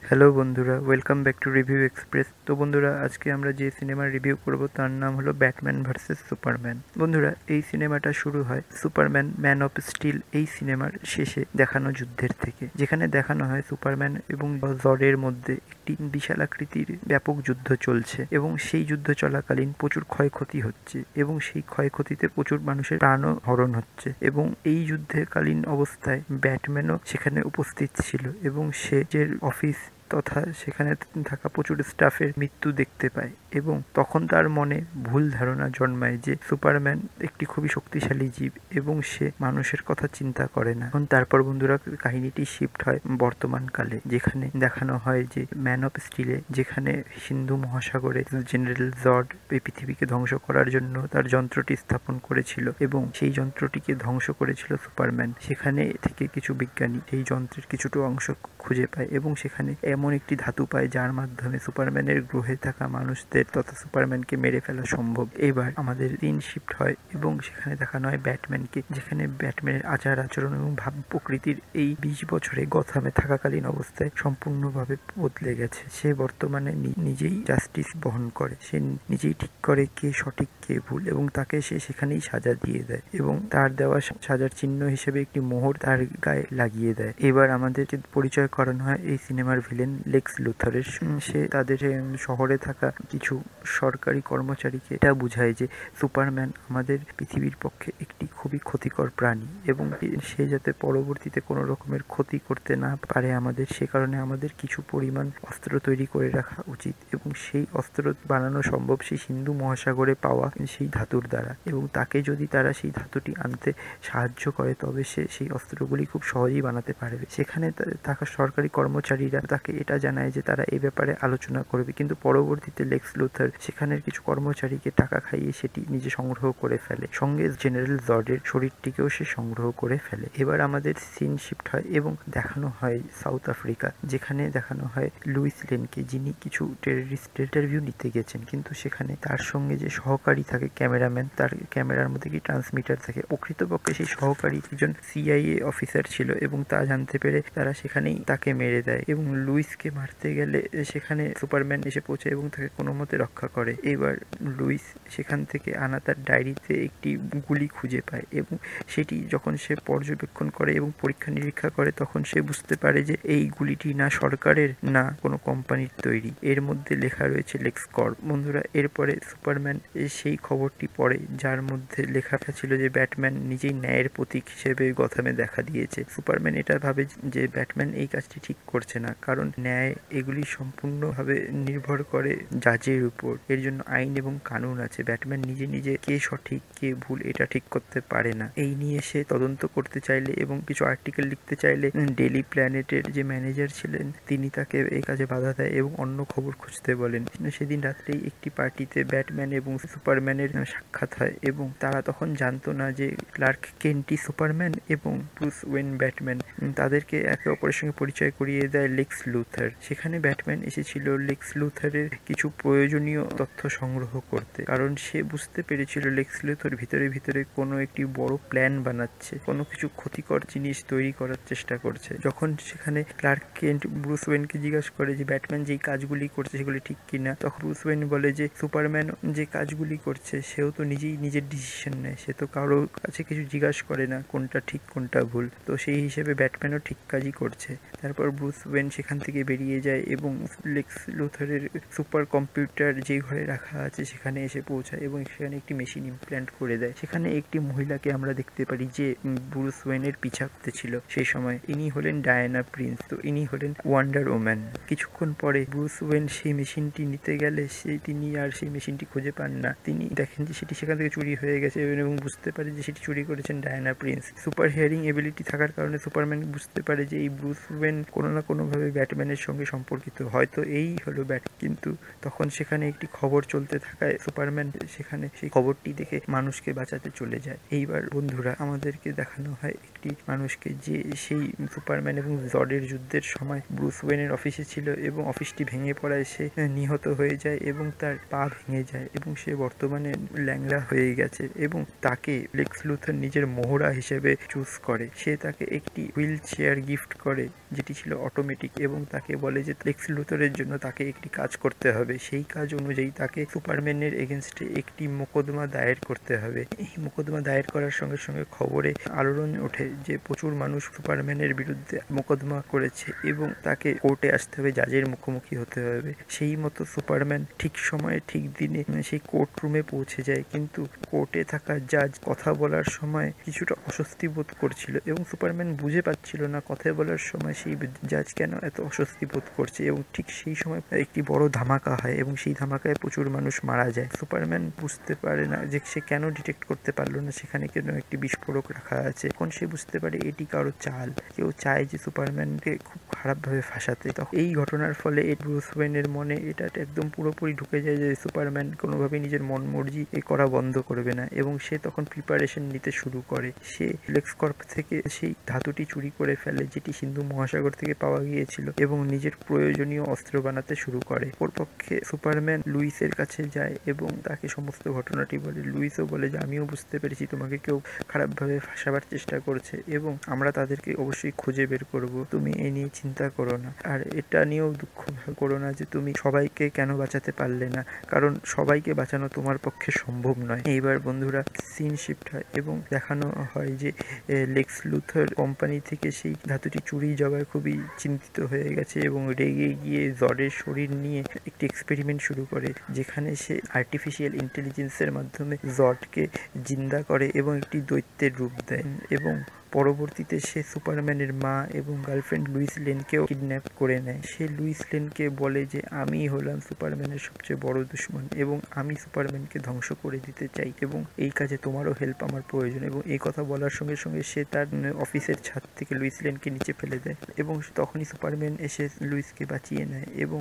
Hello বন্ধুরা, welcome back to review express. তো বন্ধুরা, আজকে আমরা যে সিনেমার রিভিউ করব তার নাম হলো ব্যাটম্যান ভার্সেস সুপারম্যান। বন্ধুরা, এই সিনেমাটা শুরু হয় সুপারম্যান ম্যান অফ স্টিল এই সিনেমার শেষে দেখানো যুদ্ধের থেকে, যেখানে দেখানো হয় সুপারম্যান এবং জডের মধ্যে একটি বিশাল আকৃতির ব্যাপক যুদ্ধ চলছে এবং সেই যুদ্ধ চলাকালীন প্রচুর ক্ষয়ক্ষতি হচ্ছে এবং সেই ক্ষয়ক্ষতিতে প্রচুর মানুষের প্রাণও হরণ হচ্ছে এবং এই যুদ্ধকালীন অবস্থায় ব্যাটম্যানও সেখানে উপস্থিত ছিল এবং সে যে অফিস তথা সেখানে থাকা প্রচুর স্টাফের মৃত্যু দেখতে পায় এবং তখন তার মনে ভুল ধারণা জন্মায় যে সুপারম্যান একটি খুবই শক্তিশালী জীব এবং সে মানুষের কথা চিন্তা করে না। এখন তারপর বন্ধুরা, কাহিনীটি শিফট হয় বর্তমান কালে, যেখানে দেখানো হয় যে ম্যান অফ স্টিলে যেখানে সিন্ধু মহাসাগরে জেনারেল জড এই পৃথিবীকে ধ্বংস করার জন্য তার যন্ত্রটি স্থাপন করেছিল এবং সেই যন্ত্রটিকে ধ্বংস করেছিল সুপারম্যান। সেখানে থেকে কিছু বিজ্ঞানী সেই যন্ত্রের কিছুটা অংশ খুঁজে পায় এবং সেখানে এমন একটি ধাতু পায় যার মাধ্যমে সুপারম্যানের গ্রহে থাকা মানুষদের তথা সুপারম্যানকে মেরে ফেলা সম্ভব। এবার আমাদের দিন শিফট হয় এবং সেখানে দেখানো হয় ব্যাটম্যানকে, যেখানে ব্যাটম্যানের আচার আচরণ এবং ভাব প্রকৃতির এই 20 বছরে গথামে থাকাকালীন অবস্থায় সম্পূর্ণভাবে বদলে গেছে। সে বর্তমানে নিজেই জাস্টিস বহন করে, সে নিজেই ঠিক করে কে সঠিক কে ভুল এবং তাকে সে সেখানেই সাজা দিয়ে দেয় এবং তার দেওয়া সাজার চিহ্ন হিসেবে একটি মোহর তার গায়ে লাগিয়ে দেয়। এবার আমাদেরকে পরিচয় করানো হয় এই সিনেমার ভিলেন লেক্স লুথারের। সে তাদের শহরে থাকা কিছু সরকারি কর্মচারীকে এটা বুঝায় যে সুপারম্যান আমাদের পৃথিবীর পক্ষে একটি খুবই ক্ষতিকর প্রাণী এবং সে যাতে পরবর্তীতে কোনো রকমের ক্ষতি করতে না পারে আমাদের, সে কারণে আমাদের কিছু পরিমাণ অস্ত্র তৈরি করে রাখা উচিত এবং সেই অস্ত্র বানানো সম্ভব সেই সিন্ধু মহাসাগরে পাওয়া সেই ধাতুর দ্বারা এবং তাকে যদি তারা সেই ধাতুটি আনতে সাহায্য করে তবে সে সেই অস্ত্রগুলি খুব সহজেই বানাতে পারবে। সেখানে থাকা সরকারি কর্মচারীরা তাকে এটা জানায় যে তারা এই ব্যাপারে আলোচনা করবে, কিন্তু পরবর্তীতে লেক্স লুথার সেখানের কিছু কর্মচারীকে টাকা খাইয়ে সেটি নিজে সংগ্রহ করে ফেলে, সঙ্গে জেনারেল জর্ডের শরীরটিকেও সে সংগ্রহ করে ফেলে। এবার আমাদের সিন শিফট হয় এবং দেখানো হয় সাউথ আফ্রিকা, যেখানে দেখানো হয় লুইস লেনকে, যিনি কিছু টেররিস্ট ইন্টারভিউ নিতে গেছেন, কিন্তু সেখানে তার সঙ্গে যে সহকারী থাকে ক্যামেরাম্যান, তার ক্যামেরার মধ্যে কি ট্রান্সমিটার থাকে। প্রকৃতপক্ষে সেই সহকারী একজন সিআইএ অফিসার ছিল এবং তা জানতে পেরে তারা সেখানেই তাকে মেরে দেয় এবং লুইসকে মারতে গেলে সেখানে সুপারম্যান এসে পৌঁছে এবং তাকে কোনো মতে রক্ষা করে। এবার লুইস সেখান থেকে আনা তার ডায়েরিতে একটি গুলি খুঁজে পায় এবং সেটি যখন সে পর্যবেক্ষণ করে এবং পরীক্ষা নিরীক্ষা করে তখন সে বুঝতে পারে যে এই গুলিটি না সরকারের না কোনো কোম্পানির তৈরি, এর মধ্যে লেখা রয়েছে লেক্স কর্প। বন্ধুরা, এরপরে সুপারম্যান সেই খবরটি পড়ে যার মধ্যে লেখাটা ছিল যে ব্যাটম্যান নিজেই ন্যায়ের প্রতীক হিসেবে গথামে দেখা দিয়েছে। সুপারম্যান এটা ভাবে যে ব্যাটম্যান এই কাজটি ঠিক করছে না, কারণ ন্যায় এগুলি সম্পূর্ণভাবে নির্ভর করে জাজের উপর, এর জন্য আইন এবং কানুন আছে। ব্যাটম্যান নিজে নিজে কে সঠিক কে ভুল এটা ঠিক করতে পারে না। এই নিয়ে সে তদন্ত করতে চাইলে এবং কিছু আর্টিকেল লিখতে চাইলে ডেইলি প্ল্যানেটের যে ম্যানেজার ছিলেন তিনি তাকে এই কাজে বাধা দেয় এবং অন্য খবর খুঁজতে বলেন। সেদিন রাত্রেই একটি পার্টিতে ব্যাটম্যান এবং সুপারম্যানের সাক্ষাৎ হয় এবং তারা তখন জানতো না যে ক্লার্ক কেন্টই সুপারম্যান এবং ব্রুস ওয়েন ব্যাটম্যান। তাদেরকে একে অপরের সঙ্গে পরিচয় করিয়ে দেয় লেক্স লুথার। সেখানে ব্যাটম্যান এসেছিল লেক্স লুথারের কিছু প্রয়োজনীয় তথ্য সংগ্রহ করতে, কারণ সে বুঝতে পেরেছিল লেক্স লুথার ভিতরে ভিতরে কোনো একটি বড় প্ল্যান বানাচ্ছে, কোনো কিছু ক্ষতিকর জিনিস তৈরি করার চেষ্টা করছে। যখন সেখানে ক্লার্ক কেন্ট ব্রুস ওয়েনকে জিজ্ঞাসা করে যে ব্যাটম্যান যেই কাজগুলি করছে সেগুলি ঠিক কিনা, তখন ব্রুস ওয়েন বলে যে সুপারম্যান যে কাজগুলি করছে সেও তো নিজেই নিজের ডিসিশন নেয়, সে তো কারোর কাছে কিছু জিজ্ঞাসা করে না কোনটা ঠিক কোনটা ভুল, তো সেই হিসেবে ব্যাটম্যানও ঠিক কাজই করছে। তারপর ব্রুস ওয়েন সেখান থেকে বেরিয়ে যায় এবং লেক্স লুথারের সুপার কম্পিউটার যে ঘরে রাখা আছে সেখানে এসে পৌঁছায় এবং সেখানে একটি মেশিন ইমপ্ল্যান্ট করে দেয়। সেখানে একটি মহিলাকে আমরা দেখতে পারি যে ব্রুস ওয়েনের পিছা করতেছিল সেই সময়। ইনি হলেন ডায়ানা প্রিন্স, তো ইনি হলেন ওয়ান্ডার ওম্যান। কিছুক্ষণ পরে ব্রুস ওয়েন সেই মেশিনটি নিতে গেলে তিনি আর সেই মেশিনটি খুঁজে পান না। তিনি দেখেন যে সেটি সেখান থেকে চুরি হয়ে গেছে এবং বুঝতে পারে যে সেটি চুরি করেছেন Diana Prince. Super hearing ability থাকার কারণে সুপারম্যান বুঝতে পারে যে এই ব্রুস ওয়েন কোনো না কোনোভাবে ব্যাটম্যানের সঙ্গে সম্পর্কিত, হয়তো এই হলো ব্যাট। কিন্তু তখন সেখানে একটি খবর চলতে থাকায় সুপারম্যান সেখানে সেই খবরটি দেখে মানুষকে বাঁচাতে চলে যায়। এইবার বন্ধুরা, আমাদেরকে দেখানো হয় একটি একটি মানুষকে, যে সেই সুপারম্যান এবং জডের যুদ্ধের সময় ব্রুস ওয়েনের অফিসে ছিল এবং অফিসটি ভেঙে পড়ায় সে নিহত হয়ে যায় এবং তার পা ভেঙে যায় এবং সে বর্তমানে ল্যাংড়া হয়ে গেছে এবং তাকে লেক্স লুথর নিজের মোহরা হিসেবে চুজ করে। সে তাকে একটি হুইল চেয়ার গিফট করে যেটি ছিল অটোমেটিক এবং তাকে বলে যে লেক্স লুথরের জন্য তাকে একটি কাজ করতে হবে। সেই কাজ অনুযায়ী তাকে সুপারম্যানের এগেনস্টে একটি মোকদ্দমা দায়ের করতে হবে। এই মোকদ্দমা দায়ের করার সঙ্গে সঙ্গে খবরে আলোড়ন ওঠে যে প্রচুর মানুষ সুপারম্যানের বিরুদ্ধে মোকদ্দমা করেছে এবং তাকে কোর্টে আসতে হবে, জাজের মুখোমুখি হতে হবে। সেই মতো সুপারম্যান ঠিক সময়ে ঠিক দিনে সেই কোর্ট রুমে পৌঁছে যায়, কিন্তু কোর্টে থাকা জাজ কথা বলার সময় কিছুটা অস্বস্তি বোধ করছিল এবং সুপারম্যান বুঝে পাচ্ছিল না কথা বলার সময় সেই জাজ কেন এত অস্বস্তি বোধ করছে। এবং ঠিক সেই সময় একটি বড় ধামাকা হয় এবং সেই ধামাকায় প্রচুর মানুষ মারা যায়। সুপারম্যান বুঝতে পারে না যে সে কেন ডিটেক্ট করতে পারলো না সেখানে কেন একটি বিস্ফোরক রাখা আছে। এখন সে বুঝতে পারে এটি কারো চাল, কেউ চায় যে সুপারম্যানকে খুব খারাপভাবে ফাঁসাতে। তখন এই ঘটনার ফলে ব্রুস ওয়েনের মনে এটা একদম পুরোপুরি ঢুকে যায় যে সুপারম্যান কোনোভাবেই নিজের মন মর্জি করা বন্ধ করবে না এবং সে তখন প্রিপারেশন নিতে শুরু করে। সে লেক্সকর্প থেকে সেই ধাতুটি চুরি করে ফেলে যেটি সিন্ধু মহাসাগর থেকে পাওয়া গিয়েছিল এবং নিজের প্রয়োজনীয় অস্ত্র বানাতে শুরু করে। অপরপক্ষে সুপারম্যান লুইসের কাছে যায় এবং তাকে সমস্ত ঘটনাটি বলে। লুইসও বলে যে আমিও বুঝতে পেরেছি তোমাকে কেউ খারাপভাবে ফাঁসাবার চেষ্টা করছে এবং আমরা তাদেরকে অবশ্যই খুঁজে বের করব, তুমি এ নিয়ে চিন্তা করো না। আর এটা নিয়েও দুঃখ করো না যে তুমি সবাইকে কেন বাঁচাতে পারলে না, কারণ সবাইকে বাঁচানো তোমার পক্ষে সম্ভব নয়। এইবার বন্ধুরা সিন শিফট হয় এবং দেখানো হয় যে লেক্স লুথর কোম্পানি থেকে সেই ধাতুটি চুরি যাওয়ায় খুবই চিন্তিত হয়ে গেছে এবং রেগে গিয়ে জডের শরীর নিয়ে একটি এক্সপেরিমেন্ট শুরু করে, যেখানে সে আর্টিফিশিয়াল ইন্টেলিজেন্সের মাধ্যমে জডকে জিন্দা করে এবং একটি দৈত্যের রূপ দেয়। এবং পরবর্তীতে সে সুপারম্যানের মা এবং গার্লফ্রেন্ড লুইস লেনকেও কিডন্যাপ করে নেয়। সে লুইস লেনকে বলে যে আমি হলাম সুপারম্যানের সবচেয়ে বড় দুশমন এবং আমি সুপারম্যানকে ধ্বংস করে দিতে চাই এবং এই কাজে তোমারও হেল্প আমার প্রয়োজন। এবং এই কথা বলার সঙ্গে সঙ্গে সে তার অফিসের ছাদ থেকে লুইস লেনকে নিচে ফেলে দেয় এবং তখনই সুপারম্যান এসে লুইসকে বাঁচিয়ে নেয় এবং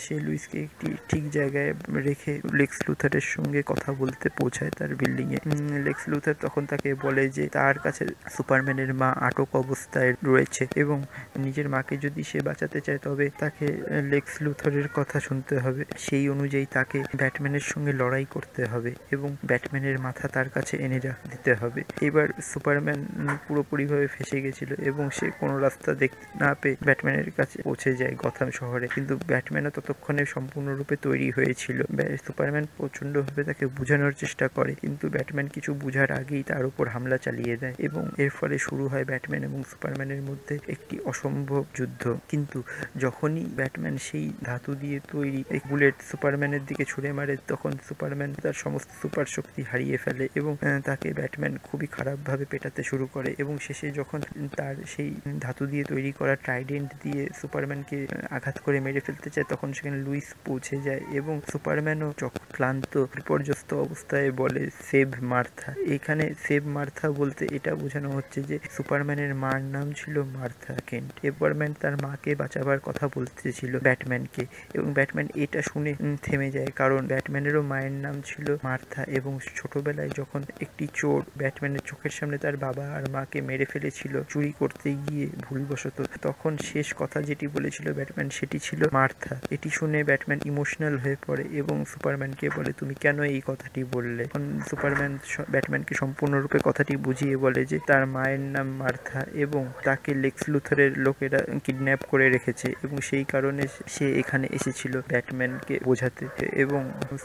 সে লুইসকে একটি ঠিক জায়গায় রেখে লেক্স লুথারের সঙ্গে কথা বলতে পৌঁছায় তার বিল্ডিংয়ে। লেক্স লুথার তখন তাকে বলে যে তার কাছে সুপারম্যানের মা আটক অবস্থায় রয়েছে এবং নিজের মাকে যদি সে বাঁচাতে চায় তবে তাকে লেক্স লুথরের কথা শুনতে হবে। সেই অনুযায়ী তাকে ব্যাটম্যানের সঙ্গে লড়াই করতে হবে এবং ব্যাটম্যানের মাথা তার কাছে এনে দিতে হবে। এবার সুপারম্যান পুরোপুরিভাবে ফেসে গেছিল এবং সে কোনো রাস্তা দেখতে না পেয়ে ব্যাটম্যানের কাছে পৌঁছে যায় গথাম শহরে, কিন্তু ব্যাটম্যানও ততক্ষণে সম্পূর্ণরূপে তৈরি হয়েছিল। সুপারম্যান প্রচণ্ডভাবে তাকে বোঝানোর চেষ্টা করে, কিন্তু ব্যাটম্যান কিছু বোঝার আগেই তার উপর হামলা চালিয়ে দেয় এবং এর ফলে শুরু হয় ব্যাটম্যান এবং সুপারম্যানের মধ্যে একটি অসম্ভব যুদ্ধ। কিন্তু যখনই ব্যাটম্যান সেই ধাতু দিয়ে তৈরি এক বুলেট সুপারম্যানের দিকে ছুড়ে মারে, তখন সুপারম্যান তার সমস্ত সুপার শক্তি হারিয়ে ফেলে এবং তাকে ব্যাটম্যান খুবই খারাপভাবে পেটাতে শুরু করে এবং শেষে যখন তার সেই ধাতু দিয়ে তৈরি করা ট্রাইডেন্ট দিয়ে সুপারম্যানকে আঘাত করে মেরে ফেলতে চায়, তখন সেখানে লুইস পৌঁছে যায় এবং সুপারম্যানও ক্লান্ত বিপর্যস্ত অবস্থায় বলে সেভ মার্থা। এখানে সেভ মার্থা বলতে এটা বোঝানো হচ্ছে যে সুপারম্যানের মার নাম ছিল মার্থা কেন্ট। সুপারম্যান তার মাকে বাঁচাবার কথা বলতেছিল ব্যাটম্যানকে এবং ব্যাটম্যান এটা শুনে থেমে যায়, কারণ ব্যাটম্যানেরও মায়ের নাম ছিল মার্থা এবং ছোটবেলায় যখন একটি চোর ব্যাটম্যানের চোখের সামনে তার বাবা আর মাকে মেরে ফেলেছিল চুরি করতে গিয়ে ভুলবশত, তখন শেষ কথা যেটি বলেছিল ব্যাটম্যান সেটি ছিল মার্থা। এটি শুনে ব্যাটম্যান ইমোশনাল হয়ে পড়ে এবং সুপারম্যানকে বলে তুমি কেন এই কথাটি বললে। তখন সুপারম্যান ব্যাটম্যানকে সম্পূর্ণরূপে কথাটি বুঝিয়ে বলে যে তার মায়ের নাম মার্থা এবং তাকে লেক্স লুথরের লোকেরা কিডন্যাপ করে রেখেছে এবং সেই কারণে সে এখানে এসেছিল ব্যাটম্যানকে বোঝাতে এবং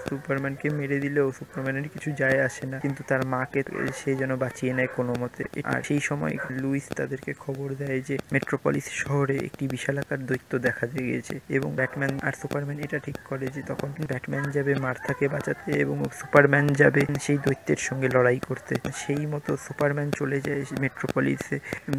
সুপারম্যানকে মেরে দিলেও সুপারম্যানের কিছু যায় আসে না, কিন্তু তার মাকে সে যেন বাঁচিয়ে নেয় কোনো মতে। আর সেই সময় লুইস তাদেরকে খবর দেয় যে মেট্রোপলিস শহরে একটি বিশালাকার দৈত্য দেখা দিয়েছে এবং ব্যাটম্যান আর সুপারম্যান এটা ঠিক করে যে তখন ব্যাটম্যান যাবে মার্থাকে বাঁচাতে এবং সুপারম্যান যাবে সেই দৈত্যের সঙ্গে লড়াই করতে। সেই মতো সুপারম্যান চলে যায় মেট্রোপলিসে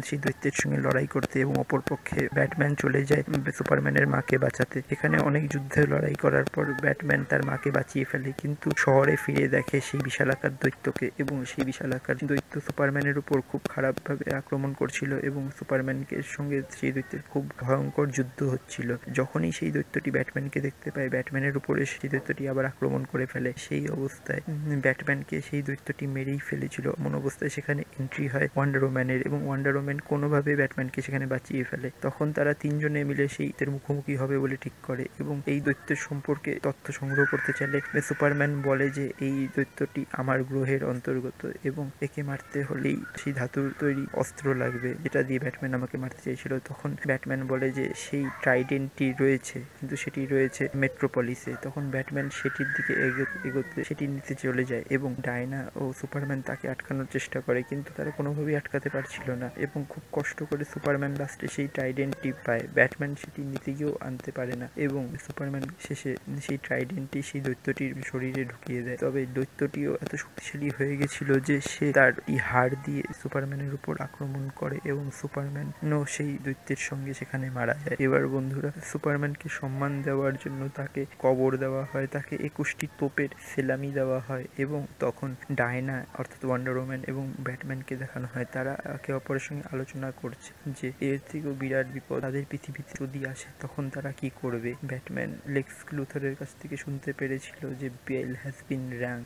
সেই দৈত্যের সঙ্গে লড়াই করতে এবং অপরপক্ষে ব্যাটম্যান চলে যায় সুপারম্যানের মাকে বাঁচাতে। এখানে অনেক যুদ্ধে লড়াই করার পর ব্যাটম্যান তার মাকে বাঁচিয়ে ফেলে, কিন্তু শহরে ফিরে দেখে সেই বিশালাকার দৈত্যকে এবং সেই বিশালাকার দৈত্য সুপারম্যানের উপর খুব খারাপভাবে আক্রমণ করছিল এবং সুপারম্যানকে সঙ্গে সেই দৈত্যের খুব ভয়ঙ্কর যুদ্ধ হচ্ছিল। যখনই সেই দৈত্যটি ব্যাটম্যানকে দেখতে পায়, ব্যাটম্যানের উপরে সেই দৈত্যটি আবার আক্রমণ করে ফেলে। সেই অবস্থায় ব্যাটম্যানকে সেই দৈত্যটি মেরেই ফেলেছিল। এমন অবস্থায় সেখানে এন্ট্রি হয় ওয়ান্ডার ওম্যানের, এবং ওয়ান্ডার ওম্যান কোনোভাবে ব্যাটম্যানকে সেখানে বাঁচিয়ে ফেলে। তখন তারা তিনজনে মিলে সেই দৈত্যের মুখোমুখি হবে বলে ঠিক করে, এবং এই দৈত্যের সম্পর্কে তথ্য সংগ্রহ করতে চাইলে সুপারম্যান বলে যে এই দৈত্যটি আমার গ্রহের অন্তর্গত এবং একে মারতে হলেই সেই ধাতুর তৈরি অস্ত্র লাগবে যেটা দিয়ে ব্যাটম্যান আমাকে মারতে চাইছিল। তখন ব্যাটম্যান বলে যে সেই ট্রাইডেন্টটি রয়েছে, কিন্তু সেটি রয়েছে মেট্রোপলিসে। তখন ব্যাটম্যান সেটির দিকে এগোতে সেটি নিতে চলে যায় এবং ডায়না ও সুপারম্যান তাকে আটকানোর চেষ্টা করে, কিন্তু তারা কোনোভাবেই আটকাতে পারছিল না এবং খুব কষ্ট করে সুপারম্যান লাস্টে সেই ট্রাইডেন্টটি পায়। ব্যাটম্যান সেটি নিতে গিয়েও আনতে পারে না এবং সুপারম্যান শেষে সেই ট্রাইডেন্টটি সেই দৈত্যটির শরীরে ঢুকিয়ে দেয়। তবে দৈত্যটিও এত শক্তিশালী হয়ে গেছিল যে সে তার হাড় দিয়ে সুপারম্যানের উপর আক্রমণ করে এবং সুপারম্যানও সেই দৈত্যের সঙ্গে সেখানে মারা যায়। এবার বন্ধুরা, সুপারম্যানকে সম্মান দেওয়ার জন্য তাকে কবর দেওয়া হয়, তাকে 21টি তোপের সেলামি দেওয়া হয় এবং তখন ডায়না অর্থাৎ ওয়ান্ডার ওম্যান এবং ব্যাটম্যানকে দেখানো হয় তারা একে অপরের সঙ্গে আলোচনা করছে যে এর থেকেও বিরাট বিপদ তাদের পৃথিবীতে যদি আসে তখন তারা কি করবে। ব্যাটম্যান লেক্স লুথরের কাছ থেকে শুনতে পেরেছিল যে বেল হ্যাজ বিন র্যাঙ্ক,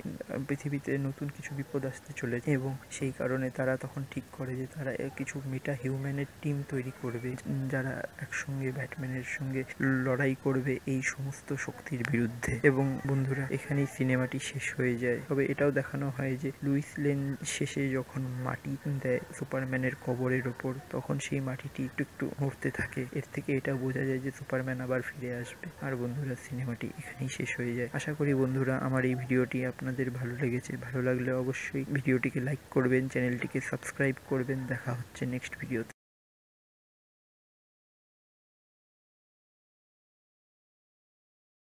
পৃথিবীতে নতুন কিছু বিপদ আসতে চলেছে এবং সেই কারণে তারা তখন ঠিক করে যে তারা কিছু মেটা হিউম্যানের টিম তৈরি করবে যারা একসঙ্গে ব্যাটম্যানের সঙ্গে লড়াই করবে এই সমস্ত শক্তির বিরুদ্ধে। এবং বন্ধুরা, এখানেই সিনেমাটি শেষ হয়ে যায়। তবে এটাও দেখানো হয় যে লুইস লেন শেষে যখন মাটি দেয় সুপারম্যানের কবরের ওপর তখন সেই মাটিটি একটু একটু নড়তে থাকে। এর থেকে এটা বোঝা যায় যে সুপারম্যান আবার ফিরে আসবে। আর বন্ধুরা, সিনেমাটি এখানেই শেষ হয়ে যায়। আশা করি বন্ধুরা আমার এই ভিডিওটি আপনাদের ভালো লেগেছে। ভালো লাগলে অবশ্যই ভিডিওটিকে লাইক করবেন, চ্যানেলটিকে সাবস্ক্রাইব করবেন। দেখা হচ্ছে নেক্সট ভিডিওতে।